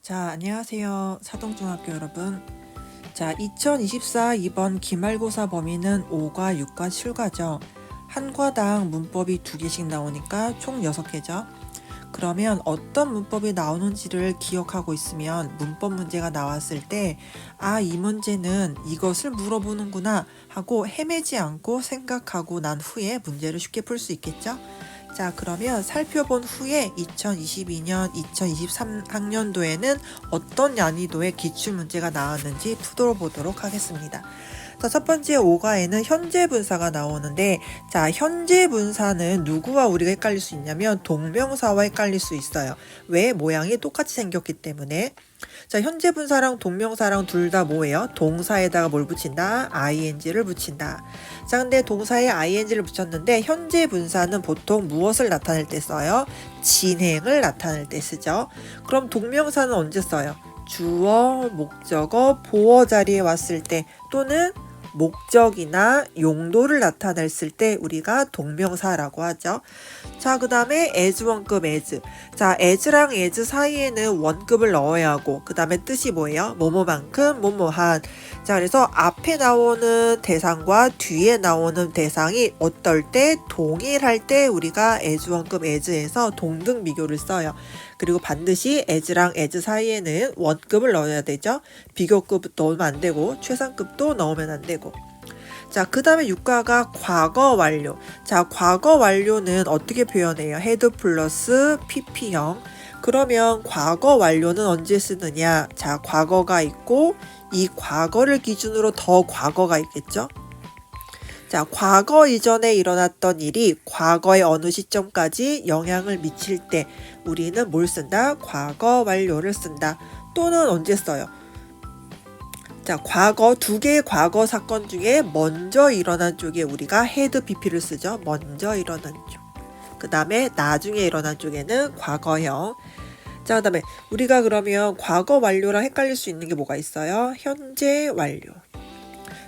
자, 안녕하세요. 사동중학교 여러분. 자, 2024 이번 기말고사 범위는 5과 6과 7과죠. 한 과당 문법이 2개씩 나오니까 총 6개죠. 그러면 어떤 문법이 나오는지를 기억하고 있으면 문법 문제가 나왔을 때, 이 문제는 이것을 물어보는구나 하고 헤매지 않고 생각하고 난 후에 문제를 쉽게 풀 수 있겠죠? 자, 그러면 살펴본 후에 2022년, 2023학년도에는 어떤 난이도의 기출문제가 나왔는지 풀어보도록 하겠습니다. 자, 첫 번째 5과에는 현재 분사가 나오는데, 자, 현재 분사는 누구와 우리가 헷갈릴 수 있냐면 동명사와 헷갈릴 수 있어요. 왜? 모양이 똑같이 생겼기 때문에. 자, 현재 분사랑 동명사랑 둘 다 뭐예요? 동사에다가 뭘 붙인다? ing를 붙인다. 자, 근데 동사에 ing를 붙였는데 현재 분사는 보통 무엇을 나타낼 때 써요? 진행을 나타낼 때 쓰죠. 그럼 동명사는 언제 써요? 주어, 목적어, 보어 자리에 왔을 때 또는 목적이나 용도를 나타냈을 때 우리가 동명사라고 하죠. 자, 그 다음에 as 원급 as. 자, as랑 as 사이에는 원급을 넣어야 하고 그 다음에 뜻이 뭐예요? 뭐뭐만큼 뭐뭐한. 자, 그래서 앞에 나오는 대상과 뒤에 나오는 대상이 어떨 때 동일할 때 우리가 as 원급 as에서 동등 비교를 써요. 그리고 반드시 as랑 as 사이에는 원급을 넣어야 되죠. 비교급 넣으면 안 되고 최상급도 넣으면 안 되고. 자, 그 다음에 6과가 과거 완료. 자, 과거 완료는 어떻게 표현해요? had 플러스 pp형. 그러면 과거 완료는 언제 쓰느냐? 자, 과거가 있고 이 과거를 기준으로 더 과거가 있겠죠? 자, 과거 이전에 일어났던 일이 과거의 어느 시점까지 영향을 미칠 때 우리는 뭘 쓴다? 과거 완료를 쓴다. 또는 언제 써요? 자, 과거 두 개의 과거 사건 중에 먼저 일어난 쪽에 우리가 had pp를 쓰죠. 먼저 일어난 쪽. 그 다음에 나중에 일어난 쪽에는 과거형. 자, 그 다음에 우리가 그러면 과거 완료랑 헷갈릴 수 있는 게 뭐가 있어요? 현재 완료.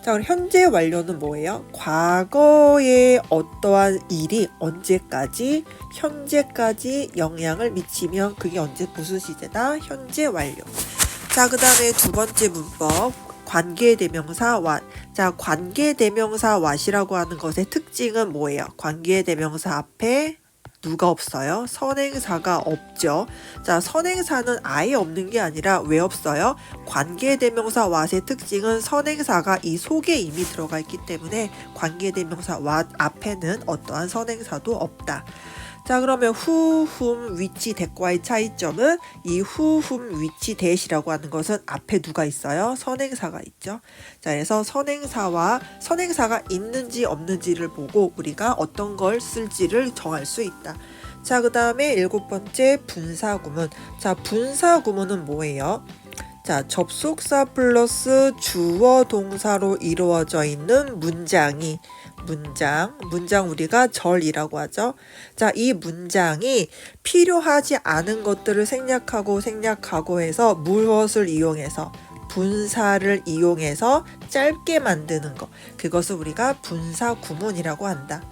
자, 그럼 현재 완료는 뭐예요? 과거의 어떠한 일이 언제까지, 현재까지 영향을 미치면 그게 언제 무슨 시제다? 현재 완료. 자, 그 다음에 두 번째 문법. 관계대명사 what. 자, 관계대명사 what이라고 하는 것의 특징은 뭐예요? 관계대명사 앞에 누가 없어요? 선행사가 없죠. 자, 선행사는 아예 없는 게 아니라 왜 없어요? 관계대명사 what의 특징은 선행사가 이 속에 이미 들어가 있기 때문에 관계대명사 what 앞에는 어떠한 선행사도 없다. 자, 그러면 who, whom, which, that과의 차이점은 이 who, whom, which, that이라고 하는 것은 앞에 누가 있어요? 선행사가 있죠. 자, 그래서 선행사가 있는지 없는지를 보고 우리가 어떤 걸 쓸지를 정할 수 있다. 자, 그 다음에 7번째 분사구문. 자, 분사구문은 뭐예요? 자, 접속사 플러스 주어 동사로 이루어져 있는 문장 우리가 절이라고 하죠. 자, 이 문장이 필요하지 않은 것들을 생략하고 해서 무엇을 이용해서 분사를 이용해서 짧게 만드는 것. 그것을 우리가 분사 구문이라고 한다.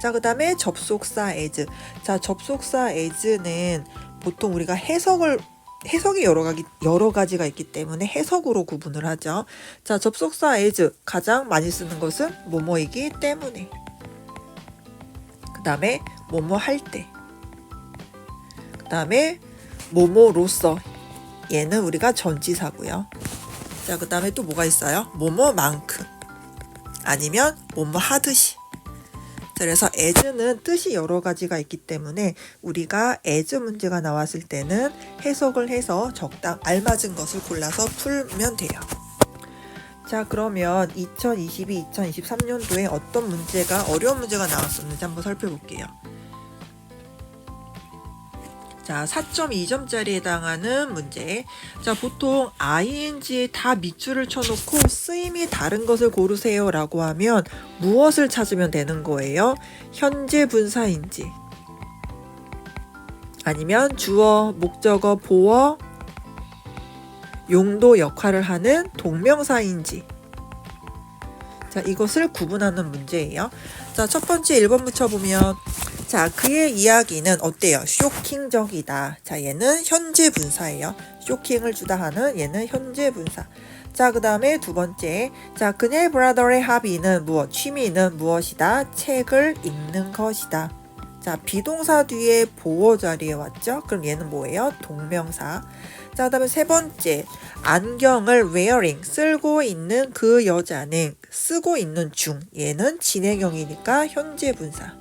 자, 그 다음에 접속사 as. 자, 접속사 as는 보통 우리가 해석이 여러 가지가 있기 때문에 해석으로 구분을 하죠. 자, 접속사 as 가장 많이 쓰는 것은 뭐뭐이기 때문에. 그 다음에 뭐뭐 할 때. 그 다음에 뭐뭐로서. 얘는 우리가 전치사고요. 자, 그 다음에 또 뭐가 있어요? 뭐뭐만큼. 아니면 뭐뭐 하듯이. 그래서 as는 뜻이 여러 가지가 있기 때문에 우리가 as 문제가 나왔을 때는 해석을 해서 알맞은 것을 골라서 풀면 돼요. 자, 그러면 2022, 2023년도에 어떤 어려운 문제가 나왔었는지 한번 살펴볼게요. 자, 4.2점짜리에 해당하는 문제. 자, 보통 ing에 다 밑줄을 쳐놓고 쓰임이 다른 것을 고르세요 라고 하면 무엇을 찾으면 되는 거예요? 현재 분사인지 아니면 주어, 목적어, 보어, 용도 역할을 하는 동명사인지. 자, 이것을 구분하는 문제예요. 자, 첫 번째 1번 붙여보면 자, 그의 이야기는 어때요? 쇼킹적이다. 자, 얘는 현재 분사예요. 쇼킹을 주다 하는 얘는 현재 분사. 자, 그 다음에 두 번째. 자, 그녀의 브라더의 하비는 무엇? 취미는 무엇이다? 책을 읽는 것이다. 자, 비동사 뒤에 보어 자리에 왔죠? 그럼 얘는 뭐예요? 동명사. 자, 그 다음에 세 번째. 안경을 wearing, 쓰고 있는 그 여자는 쓰고 있는 중. 얘는 진행형이니까 현재 분사.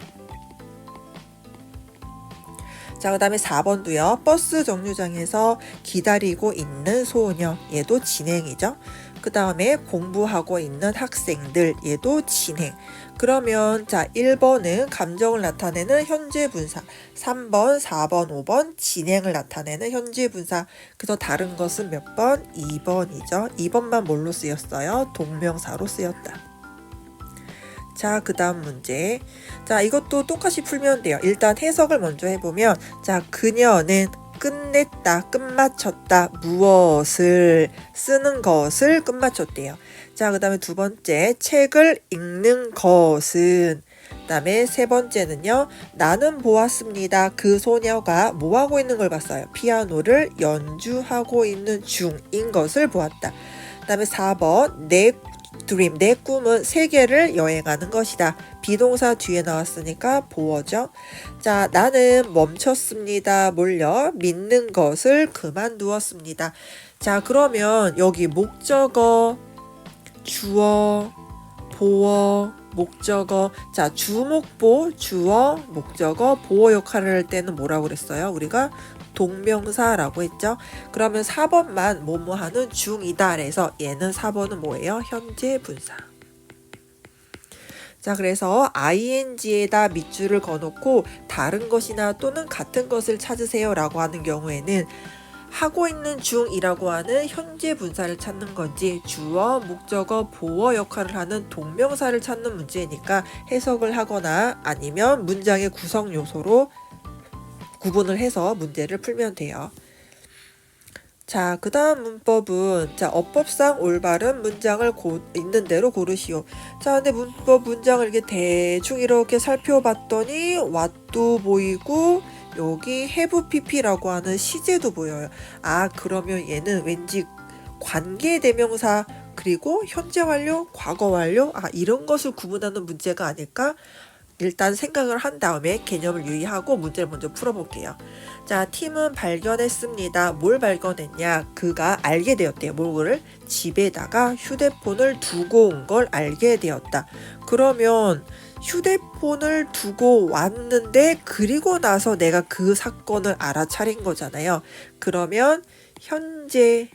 자, 그 다음에 4번도요. 버스 정류장에서 기다리고 있는 소녀. 얘도 진행이죠. 그 다음에 공부하고 있는 학생들. 얘도 진행. 그러면 자, 1번은 감정을 나타내는 현재 분사. 3번, 4번, 5번 진행을 나타내는 현재 분사. 그래서 다른 것은 몇 번? 2번이죠. 2번만 뭘로 쓰였어요? 동명사로 쓰였다. 자, 그 다음 문제. 자, 이것도 똑같이 풀면 돼요. 일단 해석을 먼저 해보면, 자, 그녀는 끝냈다, 끝마쳤다, 무엇을, 쓰는 것을 끝마쳤대요. 자, 그 다음에 두 번째, 책을 읽는 것은, 그 다음에 세 번째는요, 나는 보았습니다. 그 소녀가 뭐하고 있는 걸 봤어요? 피아노를 연주하고 있는 중인 것을 보았다. 그 다음에 4번, 드림, 내 꿈은 세계를 여행하는 것이다. 비동사 뒤에 나왔으니까 보어죠. 자, 나는 멈췄습니다. 뭘요? 믿는 것을 그만두었습니다. 자, 그러면 여기 목적어, 주어, 보어, 목적어. 자, 주목보, 주어, 목적어, 보어 역할을 할 때는 뭐라고 그랬어요? 우리가 동명사라고 했죠. 그러면 4번만 뭐뭐 하는 중이다 그래서 얘는 4번은 뭐예요? 현재 분사. 자, 그래서 ing에다 밑줄을 그어놓고 다른 것이나 또는 같은 것을 찾으세요 라고 하는 경우에는 하고 있는 중이라고 하는 현재 분사를 찾는 건지 주어, 목적어, 보어 역할을 하는 동명사를 찾는 문제니까 해석을 하거나 아니면 문장의 구성 요소로 구분을 해서 문제를 풀면 돼요. 자, 그 다음 문법은 자, 어법상 올바른 문장을 있는 대로 고르시오. 자, 근데 문장을 이렇게 대충 이렇게 살펴봤더니 what도 보이고 여기 have pp라고 하는 시제도 보여요. 아, 그러면 얘는 왠지 관계대명사 그리고 현재 완료, 과거 완료 이런 것을 구분하는 문제가 아닐까? 일단 생각을 한 다음에 개념을 유의하고 문제를 먼저 풀어볼게요. 자, 팀은 발견했습니다. 뭘 발견했냐? 그가 알게 되었대요. 뭐를? 집에다가 휴대폰을 두고 온 걸 알게 되었다. 그러면 휴대폰을 두고 왔는데 그리고 나서 내가 그 사건을 알아차린 거잖아요. 그러면 현재까지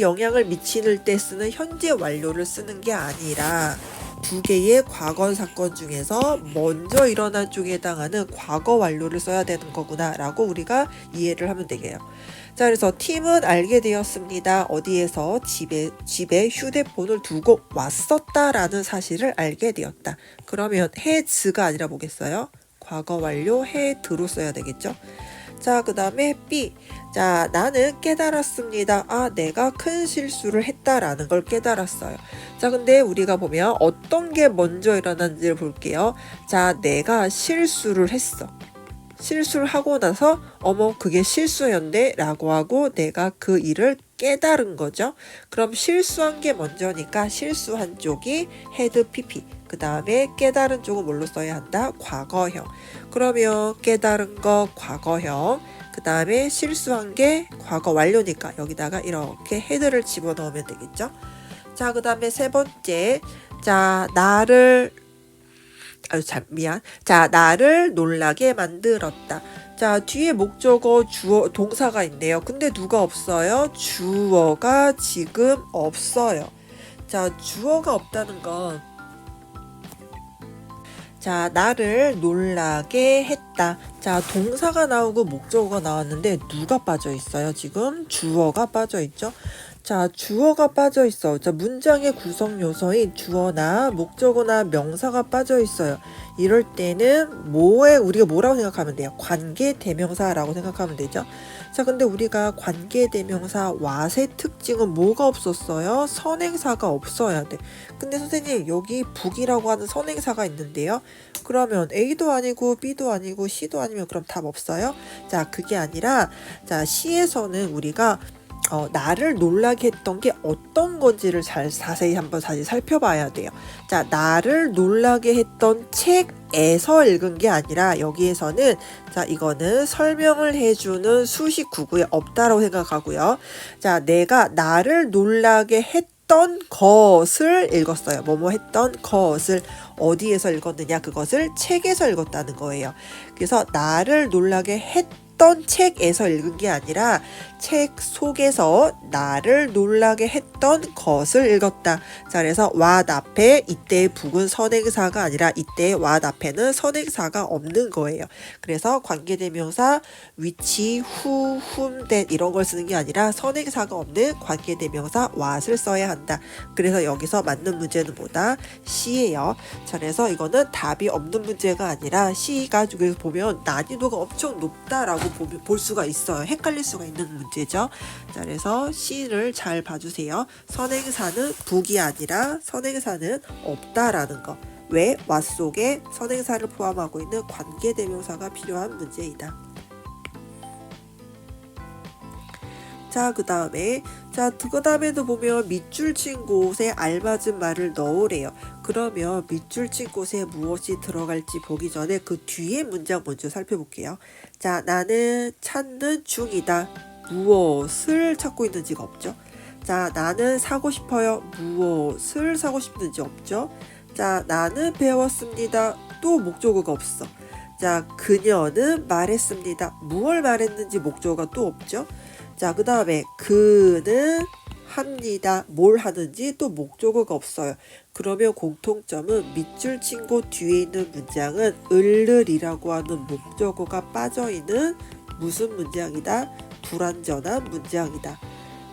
영향을 미칠 때 쓰는 현재 완료를 쓰는 게 아니라 두 개의 과거 사건 중에서 먼저 일어난 쪽에 해당하는 과거 완료를 써야 되는 거구나 라고 우리가 이해를 하면 되게요. 자, 그래서 팀은 알게 되었습니다. 어디에서? 집에 휴대폰을 두고 왔었다라는 사실을 알게 되었다. 그러면 has가 아니라 뭐겠어요? 과거 완료 had로 써야 되겠죠. 자, 그 다음에 B. 자, 나는 깨달았습니다. 아, 내가 큰 실수를 했다라는 걸 깨달았어요. 자, 근데 우리가 보면 어떤 게 먼저 일어난지를 볼게요. 자, 내가 실수를 했어. 실수를 하고 나서 어머 그게 실수였네 라고 하고 내가 그 일을 깨달은 거죠. 그럼 실수한 게 먼저니까 실수한 쪽이 had pp. 그 다음에 깨달은 쪽은 뭘로 써야 한다? 과거형. 그러면 깨달은 거 과거형. 그 다음에 실수한 게 과거 완료니까 여기다가 이렇게 had를 집어넣으면 되겠죠. 자, 그 다음에 세 번째. 자, 나를 놀라게 만들었다. 자, 뒤에 목적어, 주어, 동사가 있네요. 근데 누가 없어요? 주어가 지금 없어요. 자, 주어가 없다는 건 자, 나를 놀라게 했다. 자, 동사가 나오고 목적어가 나왔는데 누가 빠져 있어요? 지금 주어가 빠져 있죠? 자, 주어가 빠져 있어. 자, 문장의 구성 요소인 주어나 목적어나 명사가 빠져 있어요. 이럴 때는 우리가 뭐라고 생각하면 돼요? 관계 대명사라고 생각하면 되죠. 자, 근데 우리가 관계대명사 what의 특징은 뭐가 없었어요? 선행사가 없어야 돼. 근데 선생님, 여기 북이라고 하는 선행사가 있는데요. 그러면 A도 아니고 B도 아니고 C도 아니면 그럼 답 없어요? 자, 그게 아니라 자, C에서는 우리가 나를 놀라게 했던 게 어떤 건지를 잘 자세히 한번 다시 살펴봐야 돼요. 자, 나를 놀라게 했던 책에서 읽은 게 아니라 여기에서는 자, 이거는 설명을 해주는 수식 구구에 없다라고 생각하고요. 자, 내가 나를 놀라게 했던 것을 읽었어요. 뭐뭐 했던 것을 어디에서 읽었느냐, 그것을 책에서 읽었다는 거예요. 그래서 나를 놀라게 했던 책에서 읽은 게 아니라 책 속에서 나를 놀라게 했던 것을 읽었다. 자, 그래서 what 앞에 이때의 북은 선행사가 아니라 이때의 what 앞에는 선행사가 없는 거예요. 그래서 관계대명사 which, who, whom, that 이런 걸 쓰는 게 아니라 선행사가 없는 관계대명사 what을 써야 한다. 그래서 여기서 맞는 문제는 뭐다? C예요. 자, 그래서 이거는 답이 없는 문제가 아니라 C가 여기서 보면 난이도가 엄청 높다라고 볼 수가 있어요. 헷갈릴 수가 있는 문제죠. 자, 그래서 C를 잘 봐주세요. 선행사는 북이 아니라 선행사는 없다라는 거. 왜? what 속에 선행사를 포함하고 있는 관계대명사가 필요한 문제이다. 자, 그 다음에도 보면 밑줄 친 곳에 알맞은 말을 넣으래요. 그러면 밑줄 친 곳에 무엇이 들어갈지 보기 전에 그 뒤에 문장 먼저 살펴볼게요. 자, 나는 찾는 중이다. 무엇을 찾고 있는지가 없죠. 자, 나는 사고 싶어요. 무엇을 사고 싶는지 없죠. 자, 나는 배웠습니다. 또 목적어가 없어. 자, 그녀는 말했습니다. 무엇을 말했는지 목적어가 또 없죠. 자, 그 다음에 그는 합니다. 뭘 하는지 또 목적어가 없어요. 그러면 공통점은 밑줄 친 곳 뒤에 있는 문장은 을을이라고 하는 목적어가 빠져있는 무슨 문장이다? 불완전한 문장이다.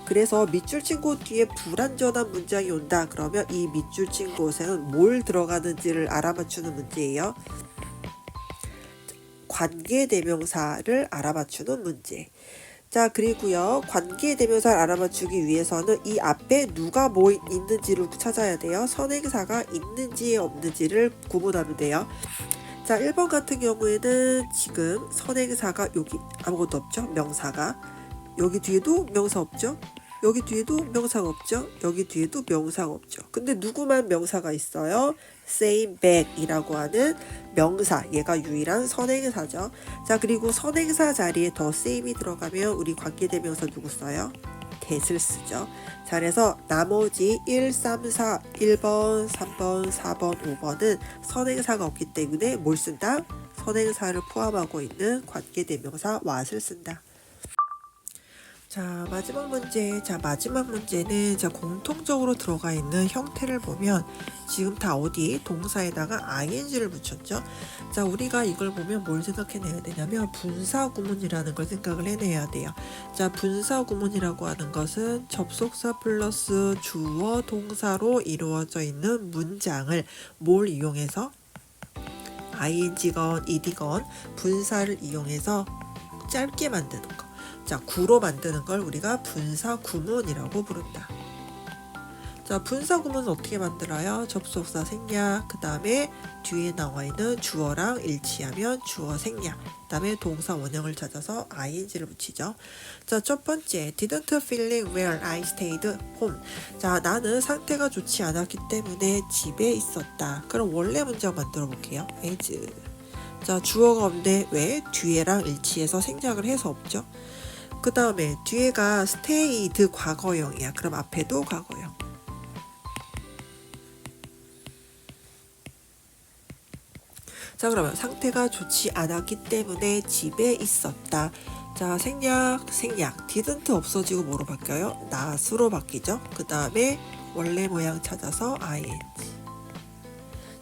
그래서 밑줄 친 곳 뒤에 불완전한 문장이 온다. 그러면 이 밑줄 친 곳에는 뭘 들어가는지를 알아맞추는 문제예요. 관계대명사를 알아맞추는 문제. 자, 그리고요, 관계대명사를 알아맞추기 위해서는 이 앞에 누가 뭐 있는지를 찾아야 돼요. 선행사가 있는지 없는지를 구분하면 돼요. 자, 1번 같은 경우에는 지금 선행사가 여기 아무것도 없죠. 명사가. 여기 뒤에도 명사 없죠. 여기 뒤에도 명사가 없죠. 여기 뒤에도 명사가 없죠. 근데 누구만 명사가 있어요? same back 이라고 하는 명사, 얘가 유일한 선행사죠. 자, 그리고 선행사 자리에 더 same이 들어가면 우리 관계대명사 누구 써요? that을 쓰죠. 자, 그래서 나머지 1, 3, 4, 1번, 3번, 4번, 5번은 선행사가 없기 때문에 뭘 쓴다? 선행사를 포함하고 있는 관계대명사 what을 쓴다. 자, 마지막 문제. 자, 마지막 문제는 자, 공통적으로 들어가 있는 형태를 보면 지금 다 어디 동사에다가 ing를 붙였죠. 자, 우리가 이걸 보면 뭘 생각해내야 되냐면 분사구문이라는 걸 생각을 해내야 돼요. 자, 분사구문이라고 하는 것은 접속사 플러스 주어 동사로 이루어져 있는 문장을 뭘 이용해서 ing건 ed건 분사를 이용해서 짧게 만드는 거. 자, 구로 만드는 걸 우리가 분사구문이라고 부른다. 자, 분사구문은 어떻게 만들어요? 접속사 생략, 그 다음에 뒤에 나와 있는 주어랑 일치하면 주어 생략, 그 다음에 동사 원형을 찾아서 ing를 붙이죠. 자, 첫 번째, didn't feeling well, I stayed home. 자, 나는 상태가 좋지 않았기 때문에 집에 있었다. 그럼 원래 문장 만들어 볼게요. as. 자, 주어가 없는데 왜? 뒤에랑 일치해서 생략을 해서 없죠. 그 다음에 뒤에가 stayed 과거형이야. 그럼 앞에도 과거형. 자, 그러면 상태가 좋지 않았기 때문에 집에 있었다. 자, 생략. didn't 없어지고 뭐로 바뀌어요? not으로 바뀌죠. 그 다음에 원래 모양 찾아서 ing.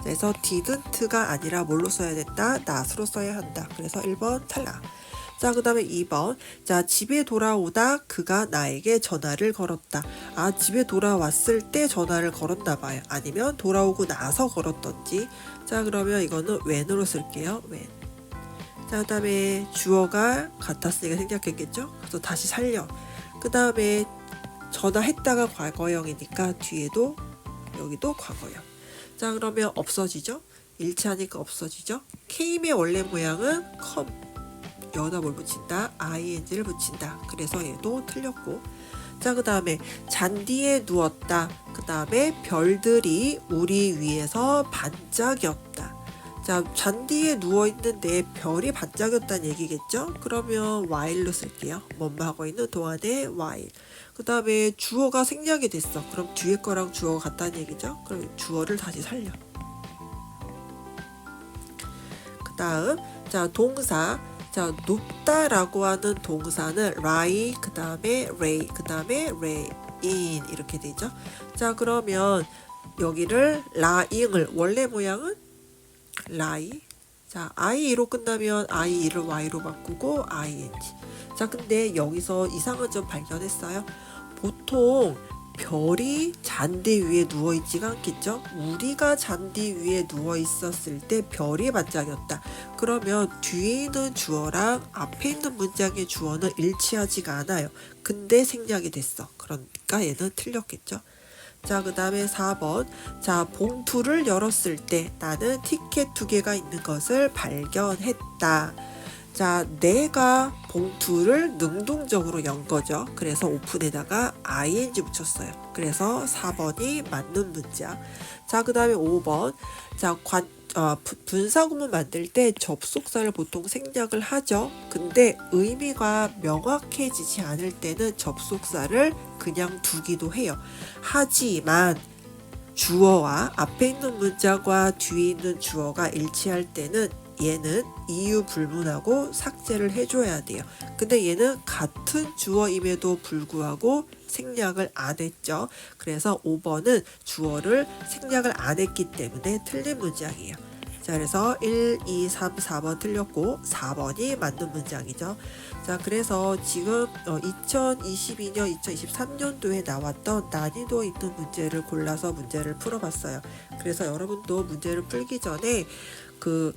그래서 didn't가 아니라 뭘로 써야 된다? not으로 써야 한다. 그래서 1번 탈락. 자, 그 다음에 2번. 자, 집에 돌아오다 그가 나에게 전화를 걸었다. 아, 집에 돌아왔을 때 전화를 걸었나 봐요. 아니면 돌아오고 나서 걸었던지. 자, 그러면 이거는 when으로 쓸게요. when. 자, 그 다음에 주어가 같았으니까 생략했겠죠? 그래서 다시 살려. 그 다음에 전화했다가 과거형이니까 뒤에도 여기도 과거형. 자, 그러면 없어지죠? 일치하니까 없어지죠? came의 원래 모양은 come. 여기다 뭘 붙인다? ing를 붙인다. 그래서 얘도 틀렸고. 자, 그 다음에 잔디에 누웠다. 그 다음에 별들이 우리 위에서 반짝였다. 자, 잔디에 누워있는데 별이 반짝였다는 얘기겠죠? 그러면 while로 쓸게요. 뭐뭐 하고 있는 동안에 while. 그 다음에 주어가 생략이 됐어. 그럼 뒤에 거랑 주어가 같다는 얘기죠? 그럼 주어를 다시 살려. 그 다음, 자, 동사. 자, 높다라고 하는 동사는 lie, 그 다음에 lay, 그 다음에 lay in 이렇게 되죠. 자, 그러면 여기를 lying을 원래 모양은 lie. 자, IE로 끝나면 IE를 Y로 바꾸고 ING. 자, 근데 여기서 이상한 점 발견했어요. 보통 별이 잔디 위에 누워있지가 않겠죠? 우리가 잔디 위에 누워있었을 때 별이 반짝였다. 그러면 뒤에 있는 주어랑 앞에 있는 문장의 주어는 일치하지가 않아요. 근데 생략이 됐어. 그러니까 얘는 틀렸겠죠? 자, 그 다음에 4번. 자, 봉투를 열었을 때 나는 티켓 2개가 있는 것을 발견했다. 자, 내가 봉투를 능동적으로 연 거죠. 그래서 오픈에다가 ing 붙였어요. 그래서 4번이 맞는 문장. 자, 그 다음에 5번. 자, 분사구문 만들 때 접속사를 보통 생략을 하죠. 근데 의미가 명확해지지 않을 때는 접속사를 그냥 두기도 해요. 하지만 주어와 앞에 있는 문장과 뒤에 있는 주어가 일치할 때는 얘는 이유 불문하고 삭제를 해줘야 돼요. 근데 얘는 같은 주어임에도 불구하고 생략을 안 했죠. 그래서 5번은 주어를 생략을 안 했기 때문에 틀린 문장이에요. 자, 그래서 1, 2, 3, 4번 틀렸고 4번이 맞는 문장이죠. 자, 그래서 지금 2022년, 2023년도에 나왔던 난이도 있는 문제를 골라서 문제를 풀어봤어요. 그래서 여러분도 문제를 풀기 전에 그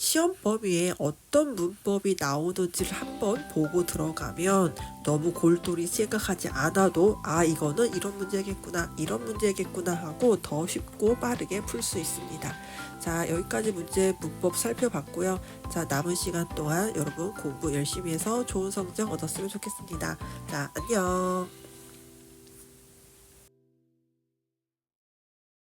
시험 범위에 어떤 문법이 나오는지를 한번 보고 들어가면 너무 골똘히 생각하지 않아도 아, 이거는 이런 문제겠구나, 이런 문제겠구나 하고 더 쉽고 빠르게 풀 수 있습니다. 자, 여기까지 문제 문법 살펴봤고요. 자, 남은 시간 동안 여러분 공부 열심히 해서 좋은 성적 얻었으면 좋겠습니다. 자, 안녕.